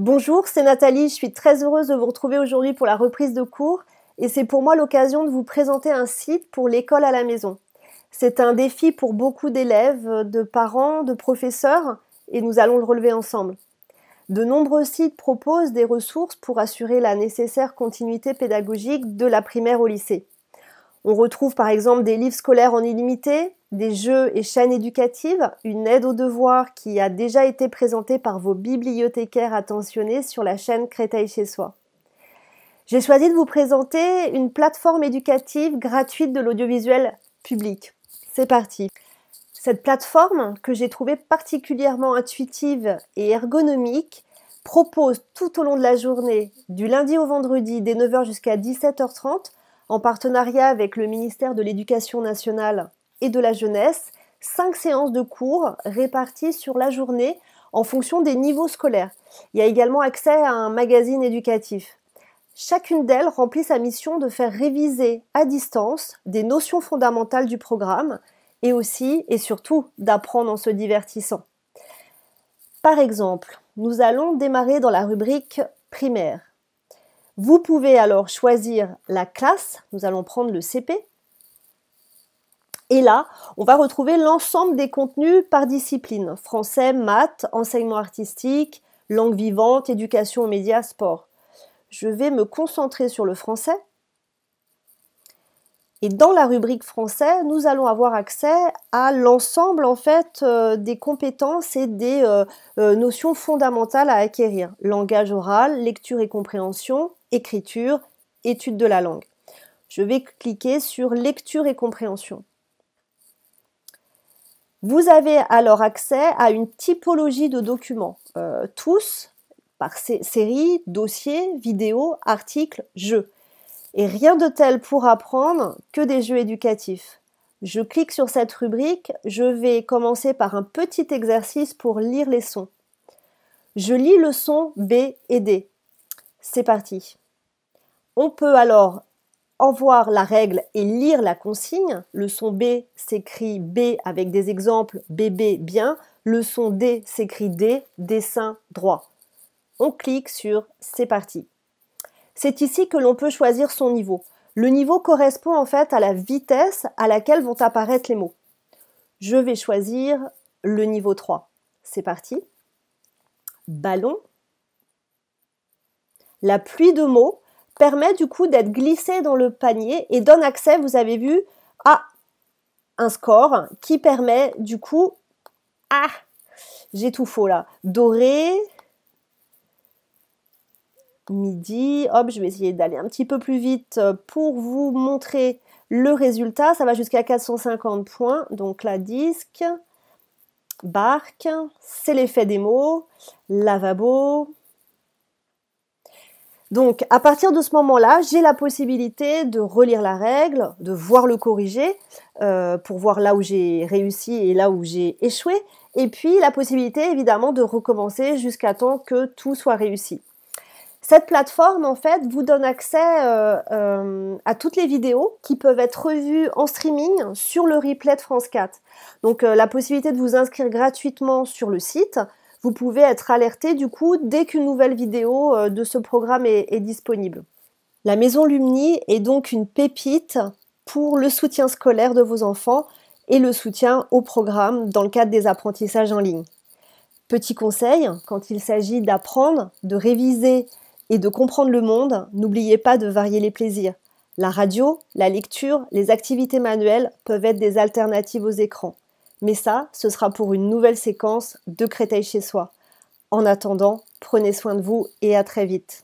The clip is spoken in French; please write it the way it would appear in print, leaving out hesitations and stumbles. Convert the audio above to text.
Bonjour, c'est Nathalie, je suis très heureuse de vous retrouver aujourd'hui pour la reprise de cours et c'est pour moi l'occasion de vous présenter un site pour l'école à la maison. C'est un défi pour beaucoup d'élèves, de parents, de professeurs et nous allons le relever ensemble. De nombreux sites proposent des ressources pour assurer la nécessaire continuité pédagogique de la primaire au lycée. On retrouve par exemple des livres scolaires en illimité, des jeux et chaînes éducatives, une aide aux devoirs qui a déjà été présentée par vos bibliothécaires attentionnés sur la chaîne Créteil chez soi. J'ai choisi de vous présenter une plateforme éducative gratuite de l'audiovisuel public. C'est parti. Cette plateforme, que j'ai trouvée particulièrement intuitive et ergonomique, propose tout au long de la journée, du lundi au vendredi, dès 9 h jusqu'à 17 h 30, en partenariat avec le ministère de l'Éducation nationale et de la jeunesse, 5 séances de cours réparties sur la journée en fonction des niveaux scolaires. Il y a également accès à un magazine éducatif. Chacune d'elles remplit sa mission de faire réviser à distance des notions fondamentales du programme et aussi et surtout d'apprendre en se divertissant. Par exemple, nous allons démarrer dans la rubrique primaire. Vous pouvez alors choisir la classe, nous allons prendre le CP. Et là, on va retrouver l'ensemble des contenus par discipline. Français, maths, enseignement artistique, langue vivante, éducation aux médias, sport. Je vais me concentrer sur le français. Et dans la rubrique français, nous allons avoir accès à l'ensemble en fait des compétences et des notions fondamentales à acquérir. Langage oral, lecture et compréhension, écriture, étude de la langue. Je vais cliquer sur lecture et compréhension. Vous avez alors accès à une typologie de documents, tous par série, dossiers, vidéos, articles, jeux. Et rien de tel pour apprendre que des jeux éducatifs. Je clique sur cette rubrique, je vais commencer par un petit exercice pour lire les sons. Je lis le son B et D. C'est parti. On peut alors en voir la règle et lire la consigne. Le son B s'écrit B avec des exemples bébé bien. Le son D s'écrit D, dessin droit. On clique sur c'est parti. C'est ici que l'on peut choisir son niveau. Le niveau correspond en fait à la vitesse à laquelle vont apparaître les mots. Je vais choisir le niveau 3. C'est parti. Ballon. La pluie de mots permet du coup d'être glissé dans le panier et donne accès, vous avez vu, à un score qui permet du coup... Ah, j'ai tout faux là. Doré... Midi, hop, je vais essayer d'aller un petit peu plus vite pour vous montrer le résultat. Ça va jusqu'à 450 points. Donc là, disque, barque, c'est l'effet des mots, lavabo. Donc, à partir de ce moment-là, j'ai la possibilité de relire la règle, de voir le corrigé pour voir là où j'ai réussi et là où j'ai échoué. Et puis, la possibilité, évidemment, de recommencer jusqu'à temps que tout soit réussi. Cette plateforme, en fait, vous donne accès à toutes les vidéos qui peuvent être revues en streaming sur le replay de France 4. Donc, la possibilité de vous inscrire gratuitement sur le site. Vous pouvez être alerté, du coup, dès qu'une nouvelle vidéo de ce programme est disponible. La Maison Lumni est donc une pépite pour le soutien scolaire de vos enfants et le soutien au programme dans le cadre des apprentissages en ligne. Petit conseil, quand il s'agit d'apprendre, de réviser et de comprendre le monde, n'oubliez pas de varier les plaisirs. La radio, la lecture, les activités manuelles peuvent être des alternatives aux écrans. Mais ça, ce sera pour une nouvelle séquence de Créteil chez soi. En attendant, prenez soin de vous et à très vite.